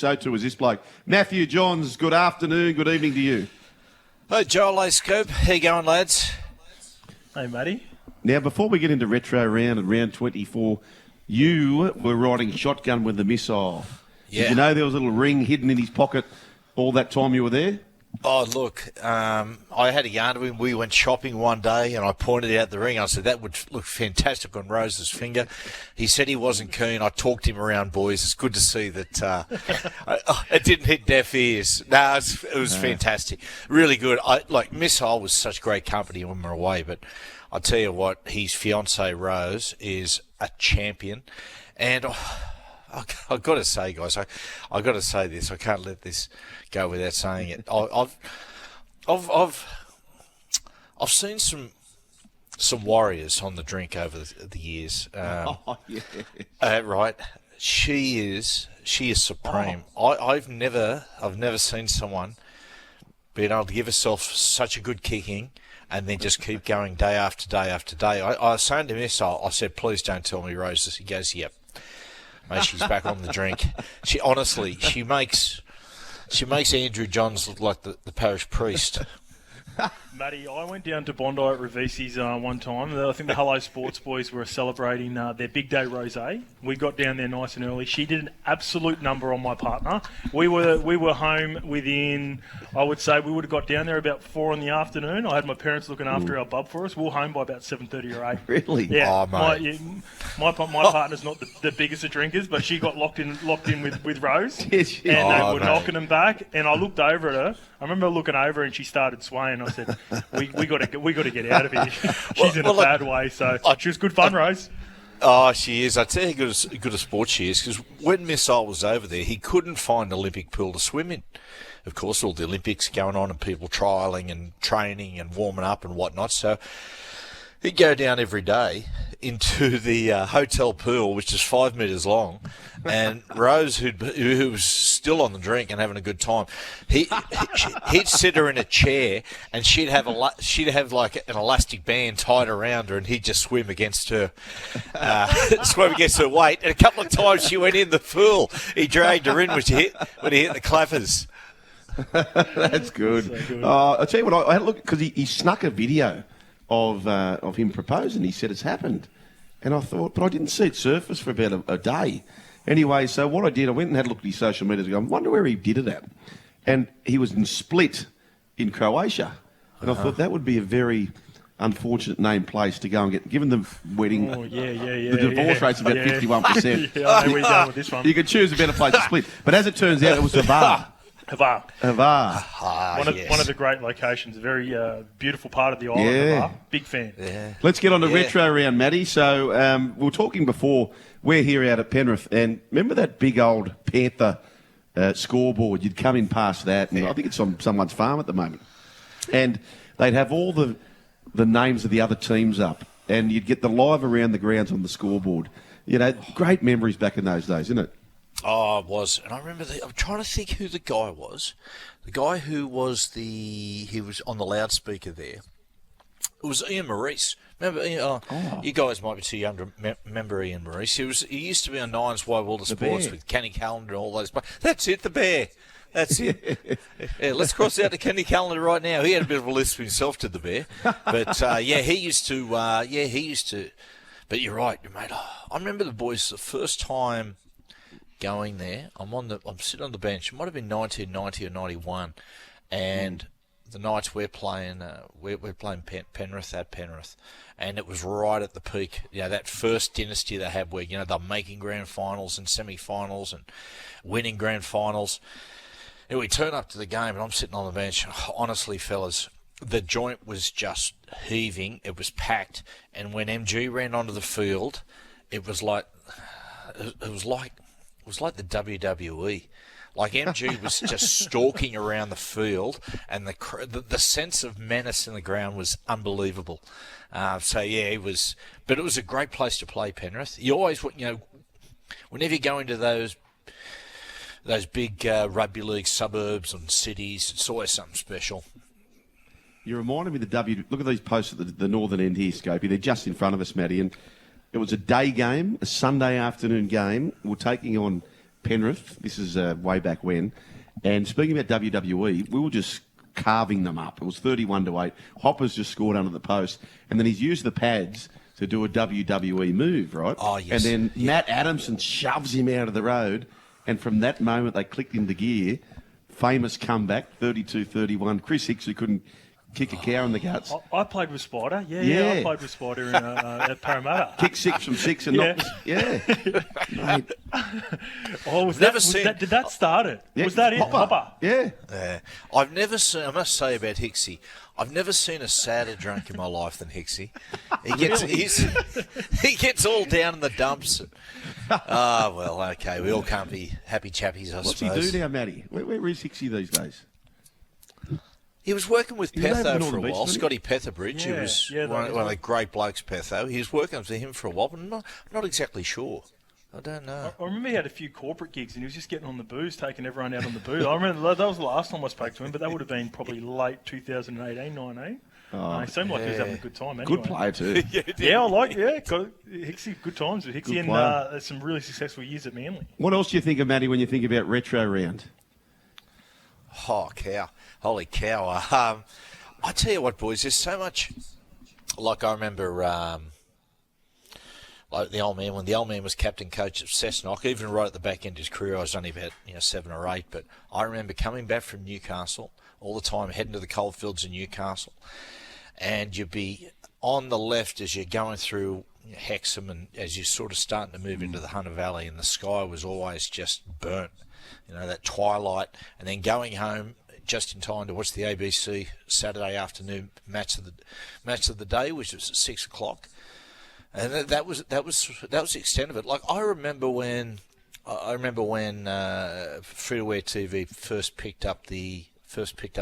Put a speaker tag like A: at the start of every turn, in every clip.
A: so too is this bloke. Matty Johns, good afternoon, good evening to you.
B: Hey, Joel, hey, Scoop. How you going, lads?
C: Hey, Matty.
A: Now, before we get into retro round and round 24, you were riding shotgun with the missile.
B: Yeah.
A: Did you know there was a little ring hidden in his pocket all that time you were there?
B: Oh, look, I had a yarn to him. We went shopping one day and I pointed out the ring. I said, that would look fantastic on Rose's finger. He said he wasn't keen. I talked him around, boys. It's good to see that it didn't hit deaf ears. No, it was fantastic. Really good. Missile was such great company when we were away, but I'll tell you what, his fiancée, Rose, is a champion. And I've got to say, guys, I've got to say this. I can't let this go without saying it. I've seen some warriors on the drink over the years. Right? She is supreme. I've never seen someone being able to give herself such a good kicking and then just keep going day after day after day. I was saying to Missile, I said, please don't tell me Rose this. He goes, yep. Mate, she's back on the drink. She honestly, she makes Andrew Johns look like the parish priest.
C: Matty, I went down to Bondi at Ravisi's one time. I think the Hello Sports boys were celebrating their big day rosé. We got down there nice and early. She did an absolute number on my partner. We were home within, I would say, we would have got down there about 4 in the afternoon. I had my parents looking after our bub for us. We were home by about 7:30 or 8.
A: Really?
C: Yeah.
B: Oh, mate.
C: My partner's not the biggest of drinkers, but she got locked in with Rose, and they were knocking them back. And I looked over at her. I remember looking over and she started swaying. I said, "We got to get out of here." She's in a bad way. So she was good fun, Rose.
B: Oh, she is. I tell you how good a sport she is, because when Missile was over there, he couldn't find an Olympic pool to swim in. Of course, all the Olympics going on and people trialling and training and warming up and whatnot. So he'd go down every day into the hotel pool, which is 5 metres long, and Rose, who was still on the drink and having a good time, he'd sit her in a chair, and she'd have like an elastic band tied around her, and he'd just swim against her weight. And a couple of times she went in the pool, he dragged her in when he hit the clappers.
A: That's good.
C: So good.
A: I'll tell you what, I had a look, because he snuck a video of him proposing. He said it's happened. And I thought, but I didn't see it surface for about a day. Anyway, so what I did, I went and had a look at his social media. I wonder where he did it at. And he was in Split in Croatia. And I thought that would be a very unfortunate named place to go and get, given the wedding.
C: Oh, yeah.
A: The divorce rate's about 51%.
C: Yeah, I know where you're going with this one.
A: You could choose a better place to split. But as it turns out, it was Hvar.
C: One of the great locations, a very beautiful part of the island.
A: Yeah.
C: Big fan.
B: Yeah.
A: Let's get on to retro round, Matty. So we were talking before, we're here out at Penrith, and remember that big old Panther scoreboard? You'd come in past that, and I think it's on someone's farm at the moment. And they'd have all the names of the other teams up, and you'd get the live around the grounds on the scoreboard. You know, great memories back in those days, isn't it?
B: Oh, it was. And I remember, I'm trying to think who the guy was. The guy who was he was on the loudspeaker there. It was Ian Maurice. Remember, you guys might be too young to remember Ian Maurice. He used to be on Nine's Wide World of Sports with Kenny Callender and all those. That's it, the Bear. That's it. Yeah, let's cross out to Kenny Callender right now. He had a bit of a list for himself, did the Bear. But, he used to. But you're right, mate. I remember the boys the first time going there. I'm sitting on the bench. It might have been 1990 or 91, and the nights we're playing Penrith at Penrith, and it was right at the peak. You know, that first dynasty they had, where they're making grand finals and semi-finals and winning grand finals. And we turn up to the game, and I'm sitting on the bench. Honestly, fellas, the joint was just heaving. It was packed, and when MG ran onto the field, it was like the WWE. Like MG was just stalking around the field, and the sense of menace in the ground was unbelievable. It was. But it was a great place to play, Penrith. You always, whenever you go into those big rugby league suburbs and cities, it's always something special.
A: You reminded me of the look at these posts at the northern end here, Scopey. They're just in front of us, Matty, and it was a day game, a Sunday afternoon game. We're taking on Penrith. This is way back when. And speaking about WWE, we were just carving them up. It was 31-8. Hopper's just scored under the post. And then he's used the pads to do a WWE move, right?
B: Oh, yes.
A: And then Matt Adamson shoves him out of the road. And from that moment, they clicked into gear. Famous comeback, 32-31. Chris Hicks, who couldn't kick a cow in the guts.
C: I played with Spider. Yeah, I played with Spider at Parramatta.
A: Kick 6 from 6 and knocked. Yeah. Mate.
C: Oh, did that start it?
A: Yeah.
C: Was that it? Hopper.
A: Yeah.
B: I've never seen, I must say about Hicksy, I've never seen a sadder drunk in my life than Hicksy. He gets all down in the dumps. Well, okay, we all can't be happy chappies, I suppose.
A: What's he do now, Matty? Where is Hicksy these days?
B: He was working with Petho for a
A: Beach,
B: while, Scotty Petherbridge.
C: Yeah,
B: he was
C: yeah,
B: one of the great blokes, Petho. He was working for him for a while, but I'm not exactly sure. I don't know.
C: I remember he had a few corporate gigs and he was just getting on the booze, taking everyone out on the booze. I remember that was the last time I spoke to him, but that would have been probably late 2018, 19. He seemed like he was having a good time anyway.
A: Good player too.
C: Got Hicksy, good times with Hicksy, and some really successful years at Manly.
A: What else do you think of, Matty, when you think about retro round?
B: Oh, cow. Holy cow. I tell you what, boys, there's so much. Like I remember, like the old man, when the old man was captain coach of Cessnock, even right at the back end of his career, I was only about 7 or 8, but I remember coming back from Newcastle all the time, heading to the coalfields in Newcastle, and you'd be on the left as you're going through Hexham, and as you're sort of starting to move into the Hunter Valley, and the sky was always just burnt, that twilight, and then going home just in time to watch the ABC Saturday afternoon match of the day, which was at 6 o'clock, and that was the extent of it. Like I remember when free-to-air TV first picked up the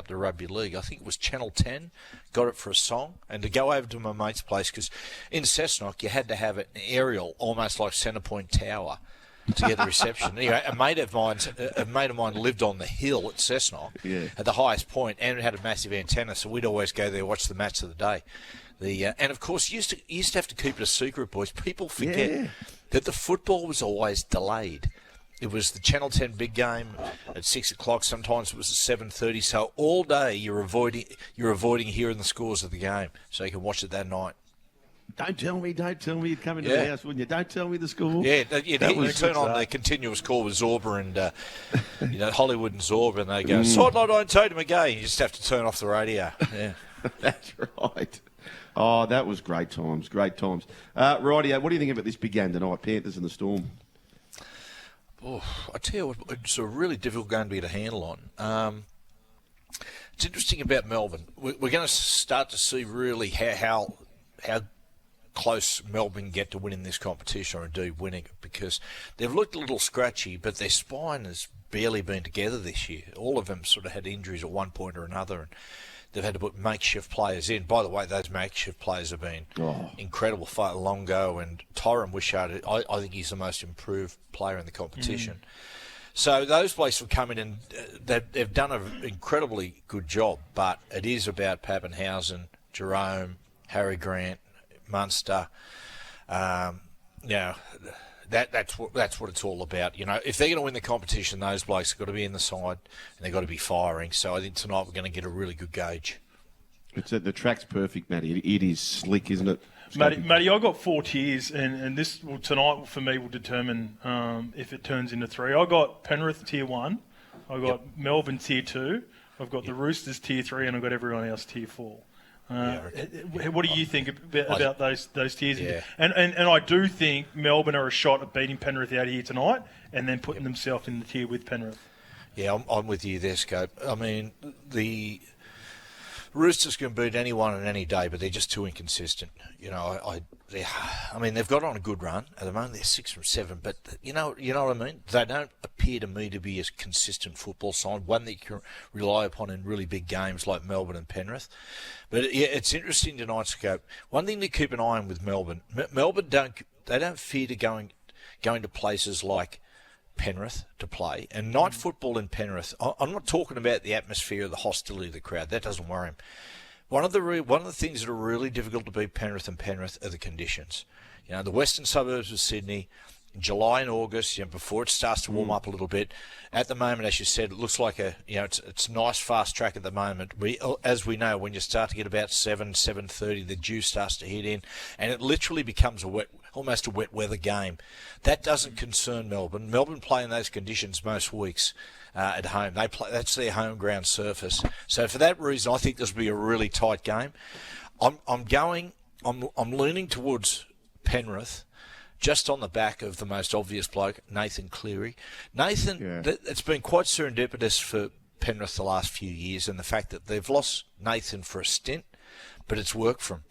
B: rugby league. I think it was Channel 10 got it for a song, and to go over to my mate's place, because in Cessnock you had to have an aerial, almost like Centrepoint Tower, to get the reception. Anyway, a mate of mine lived on the hill at Cessnock, at the highest point, and it had a massive antenna, so we'd always go there, watch the match of the day. And of course, you used to have to keep it a secret, boys. People forget that the football was always delayed. It was the Channel 10 big game at 6 o'clock. Sometimes it was at 7:30. So all day you're avoiding hearing the scores of the game, so you can watch it that night.
A: Don't tell me. You'd come into the house, wouldn't you? Don't tell me the score.
B: Yeah, you'd turn on the continuous call with Zorba and Hollywood and Zorba, and they go, sideline on Tatum again. You just have to turn off the radio. Yeah,
A: that's right. Oh, that was great times. Rightio, what do you think about this big game tonight, Panthers and the Storm?
B: Oh, I tell you what, it's a really difficult game to get a handle on. It's interesting about Melbourne. We're going to start to see really how close Melbourne get to winning this competition, or indeed winning it, because they've looked a little scratchy, but their spine has barely been together this year. All of them sort of had injuries at one point or another, and they've had to put makeshift players in. By the way, those makeshift players have been incredible. Longo and Tyron Wishart, I think he's the most improved player in the competition. So those blokes have come in and they've done an incredibly good job, but it is about Pappenhausen, Jerome, Harry Grant, Munster. That's what it's all about. If they're going to win the competition, those blokes have got to be in the side and they've got to be firing. So I think tonight we're going to get a really good gauge.
A: The track's perfect, Matty. It is slick, isn't it?
C: Matty, I got 4 tiers, and this tonight for me will determine if it turns into 3. I got Penrith tier 1, I got Melbourne tier 2, I've got the Roosters tier 3, and I've got everyone else tier 4. What do you think about those tiers?
B: Yeah.
C: And I do think Melbourne are a shot at beating Penrith out here tonight and then putting themselves in the tier with Penrith.
B: Yeah, I'm with you there, Scope. I mean, the Roosters can beat anyone on any day, but they're just too inconsistent. They've got on a good run at the moment. They're 6 from 7, but you know what I mean. They don't appear to me to be a consistent football side, one that you can rely upon in really big games like Melbourne and Penrith. But it's interesting tonight, Scope. One thing to keep an eye on with Melbourne. Melbourne don't fear to going to places like Penrith to play, and night football in Penrith. I'm not talking about the atmosphere or the hostility of the crowd. That doesn't worry him. One of the things that are really difficult to beat Penrith are the conditions. The western suburbs of Sydney, July and August, before it starts to warm up a little bit. At the moment, as you said, it looks like it's nice fast track at the moment. As we know, when you start to get about 7:30, the dew starts to hit in, and it literally becomes almost a wet weather game. That doesn't concern Melbourne. Melbourne play in those conditions most weeks at home. That's their home ground surface. So for that reason, I think this will be a really tight game. I'm leaning towards Penrith, just on the back of the most obvious bloke, Nathan Cleary. Nathan, it's been quite serendipitous for Penrith the last few years, and the fact that they've lost Nathan for a stint, but it's worked for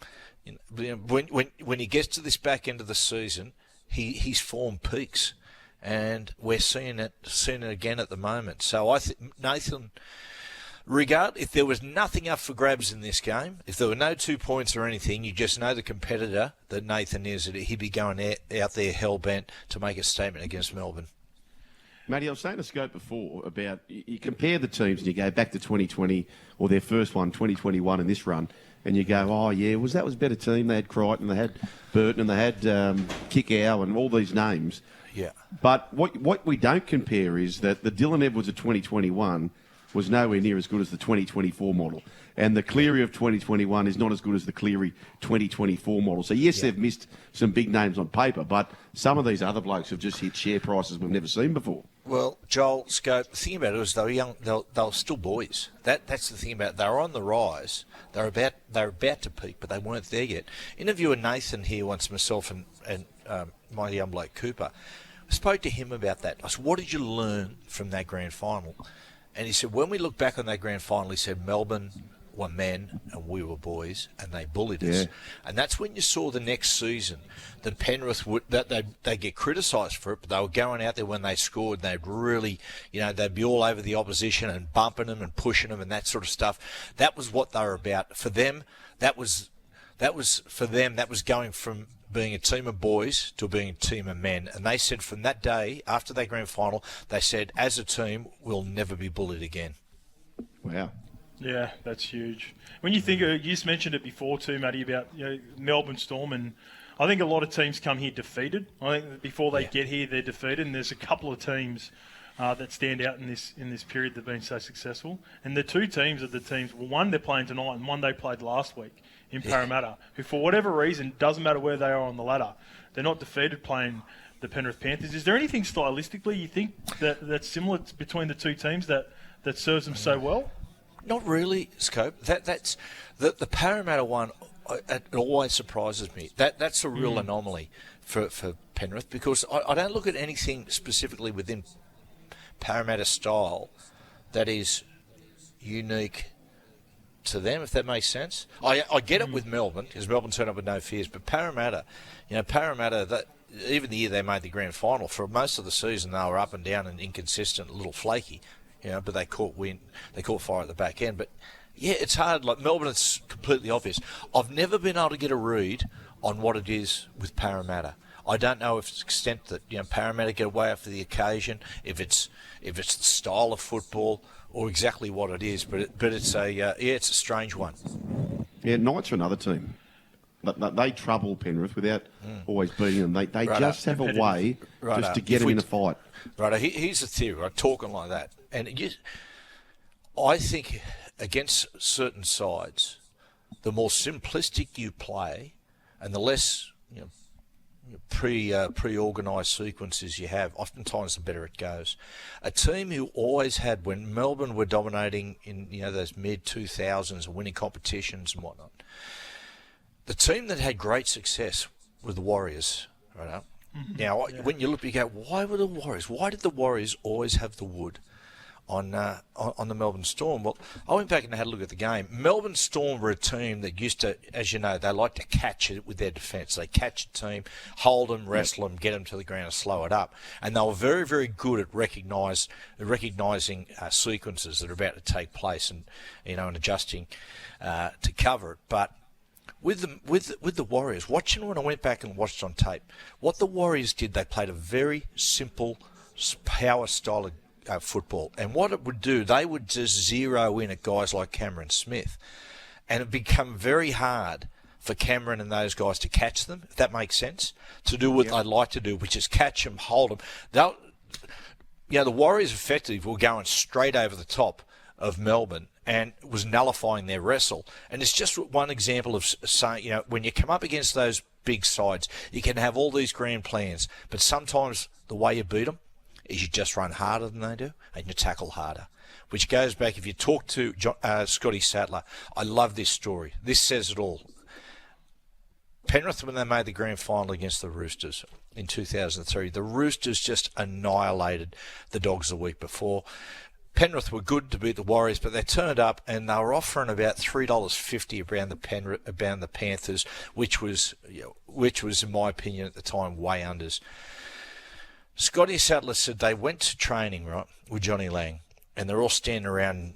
B: him. When he gets to this back end of the season, his form peaks, and we're seeing it again at the moment. So I think Nathan, if there was nothing up for grabs in this game, if there were no 2 points or anything, you just know the competitor that Nathan is, that he'd be going out there hell-bent to make a statement against Melbourne.
A: Matty, I was saying to Scope before about you compare the teams and you go back to 2020 or their first one, 2021 in this run, and you go, oh, yeah, that was a better team. They had Crichton, they had Burton, and they had Kickow and all these names.
B: Yeah.
A: But what we don't compare is that the Dylan Edwards of 2021 was nowhere near as good as the 2024 model. And the Cleary of 2021 is not as good as the Cleary 2024 model. So, yes, they've missed some big names on paper, but some of these other blokes have just hit share prices we've never seen before.
B: Well, Joel, Scope, the thing about it was they were young. They were still boys. That's the thing about it. They were on the rise. They were about to peak, but they weren't there yet. Interviewer Nathan here once, myself and my young bloke Cooper, I spoke to him about that. I said, what did you learn from that grand final? And he said, when we look back on that grand final, he said, Melbourne were men and we were boys, and they bullied us. And that's when you saw the next season that Penrith they get criticised for it, but they were going out there when they scored, and they'd really, they'd be all over the opposition and bumping them and pushing them and that sort of stuff. That was what they were about. For them, that was going from being a team of boys to being a team of men. And they said from that day, after that grand final, they said, as a team, we'll never be bullied again.
A: Wow.
C: Yeah, that's huge. When you think, you just mentioned it before too, Matty, about Melbourne Storm, and I think a lot of teams come here defeated. I think that before they get here, they're defeated, and there's a couple of teams that stand out in this period that've been so successful. And the two teams are the teams, well, one they're playing tonight and one they played last week in Parramatta, who for whatever reason, doesn't matter where they are on the ladder, they're not defeated playing the Penrith Panthers. Is there anything stylistically you think that's similar between the two teams that serves them so well?
B: Not really, Scope. That's the Parramatta one. It always surprises me. That's a real anomaly for Penrith, because I don't look at anything specifically within Parramatta style that is unique to them, if that makes sense. I get it with Melbourne, because Melbourne turned up with no fears, but Parramatta, that even the year they made the grand final, for most of the season they were up and down and inconsistent, a little flaky, but they caught fire at the back end. But yeah, it's hard. Like Melbourne, it's completely obvious. I've never been able to get a read on what it is with Parramatta. I don't know if it's the extent that Parramatta get away after the occasion, if it's the style of football, or exactly what it is. But it's it's a strange one.
A: Yeah, Knights are another team. They trouble Penrith without always beating them. They just have a way just to get them in a fight.
B: Right. Here's the theory. Right, talking like that, and I think against certain sides, the more simplistic you play, and the less pre-organised sequences you have, oftentimes the better it goes. A team who always had, when Melbourne were dominating in those mid-2000s and winning competitions and whatnot, the team that had great success were the Warriors. Right? Now, when you look, you go, why were the Warriors? Why did the Warriors always have the wood on the Melbourne Storm? Well, I went back and had a look at the game. Melbourne Storm were a team that used to, as you know, they like to catch it with their defence. They catch a team, hold them, wrestle them, get them to the ground and slow it up. And they were very, very good at recognising sequences that are about to take place and adjusting to cover it. But with the Warriors, watching when I went back and watched on tape, what the Warriors did, they played a very simple power style of football. And what it would do, they would just zero in at guys like Cameron Smith. And it become very hard for Cameron and those guys to catch them, if that makes sense, to do what they like to do, which is catch them, hold them. The Warriors effectively were going straight over the top of Melbourne and was nullifying their wrestle. And it's just one example of saying, when you come up against those big sides, you can have all these grand plans, but sometimes the way you beat them is you just run harder than they do and you tackle harder. Which goes back, if you talk to Scotty Sattler, I love this story. This says it all. Penrith, when they made the grand final against the Roosters in 2003, the Roosters just annihilated the Dogs the week before. Penrith were good to beat the Warriors, but they turned up and they were offering about $3.50 around the Panthers, which was, in my opinion at the time, way unders. Scotty Sattler said they went to training, right, with Johnny Lang, and they're all standing around,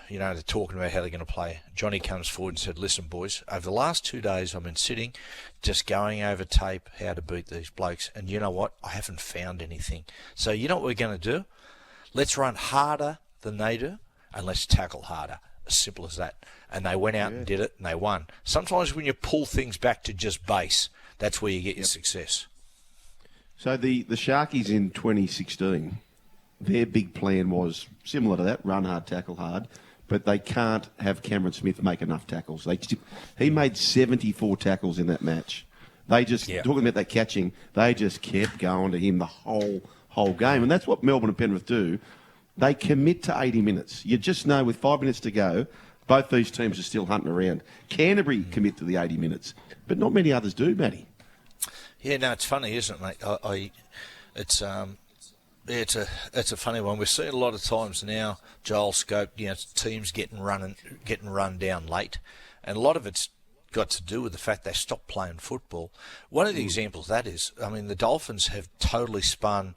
B: they're talking about how they're going to play. Johnny comes forward and said, "Listen, boys, over the last 2 days I've been sitting just going over tape how to beat these blokes, and you know what? I haven't found anything. So you know what we're going to do? Let's run harder than they do, and let's tackle harder." As simple as that. And they went out and did it, and they won. Sometimes when you pull things back to just base, that's where you get your success.
A: So the Sharkies in 2016, their big plan was similar to that, run hard, tackle hard, but they can't have Cameron Smith make enough tackles. He made 74 tackles in that match. They just, talking about that catching, they just kept going to him the whole game. And that's what Melbourne and Penrith do. They commit to 80 minutes. You just know with 5 minutes to go, both these teams are still hunting around. Canterbury commit to the 80 minutes, but not many others do, Matty.
B: Yeah, no, it's funny, isn't it, mate? It's a funny one. We're seeing a lot of times now, Joel Scope, teams getting run down late, and a lot of it's got to do with the fact they stopped playing football. One of the examples of that is, the Dolphins have totally spun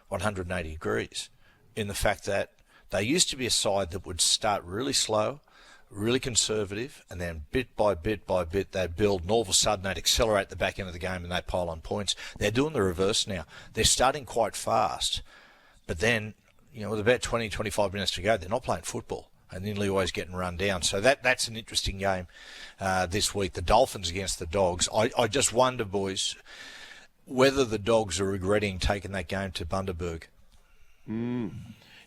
B: 180 degrees in the fact that they used to be a side that would start really slow, really conservative, and then bit by bit by bit they'd build, and all of a sudden they'd accelerate the back end of the game and they'd pile on points. They're doing the reverse now. They're starting quite fast, but then, with about 20, 25 minutes to go, they're not playing football and nearly always getting run down. So that's an interesting game this week, the Dolphins against the Dogs. I just wonder, boys, whether the Dogs are regretting taking that game to Bundaberg.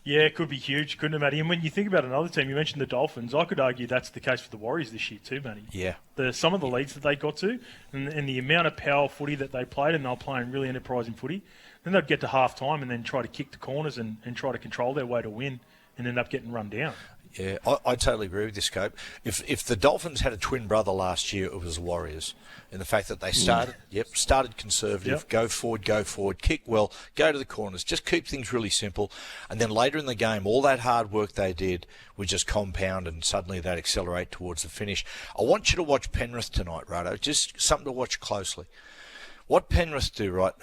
C: Yeah, it could be huge, couldn't it, Matty? And when you think about another team, you mentioned the Dolphins, I could argue that's the case for the Warriors this year too, Matty.
B: Yeah.
C: Some of the leads that they got to and the amount of power footy that they played, and they were playing really enterprising footy, then they'd get to half-time and then try to kick the corners and try to control their way to win and end up getting run down.
B: Yeah, I totally agree with this, Scope. If the Dolphins had a twin brother last year, it was the Warriors. In the fact that they started conservative, go forward, kick well, go to the corners, just keep things really simple. And then later in the game, all that hard work they did would just compound and suddenly they'd accelerate towards the finish. I want you to watch Penrith tonight, Rado. Just something to watch closely. What Penrith do, right,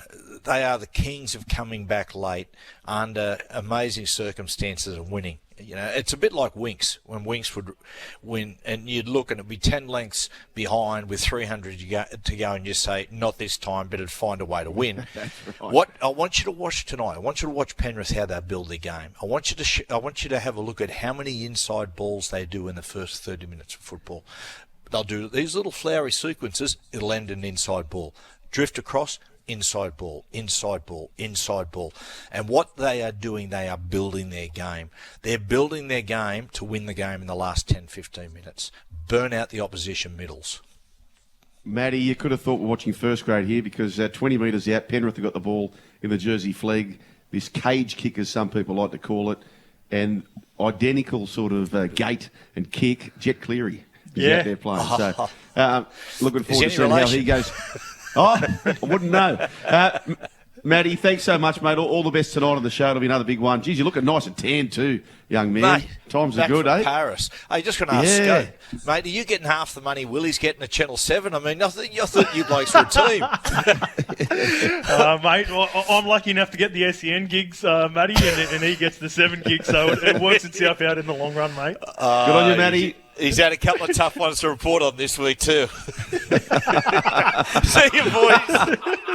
B: they are the kings of coming back late under amazing circumstances and winning. It's a bit like Winks, when Winks would win and you'd look and it'd be 10 lengths behind with 300 to go and you say, not this time, but it'd find a way to win. That's right. What I want you to watch tonight, I want you to watch Penrith, how they build their game. I want you to have a look at how many inside balls they do in the first 30 minutes of football. They'll do these little flowery sequences, it'll end an inside ball. Drift across, inside ball, inside ball, inside ball. And what they are doing, they are building their game. They're building their game to win the game in the last 10, 15 minutes. Burn out the opposition middles.
A: Matty, you could have thought we're watching first grade here because 20 metres out, Penrith have got the ball in the Jersey flag. This cage kick, as some people like to call it, and identical sort of gait and kick, Jet Cleary is out there playing. So looking forward to seeing how he goes. I wouldn't know. Matty, thanks so much, mate. All the best tonight on the show. It'll be another big one. Geez, you're looking nice and tan too, young man.
B: Mate,
A: times are good, eh?
B: Paris. Hey, just going to ask Scott, mate, are you getting half the money Willie's getting at Channel 7? I mean, I thought you blokes were a team.
C: Mate, I'm lucky enough to get the SEN gigs, Matty, and he gets the 7 gigs, so it works itself out in the long run, mate.
A: Good on you, Matty.
B: He's had a couple of tough ones to report on this week too. See you, boys.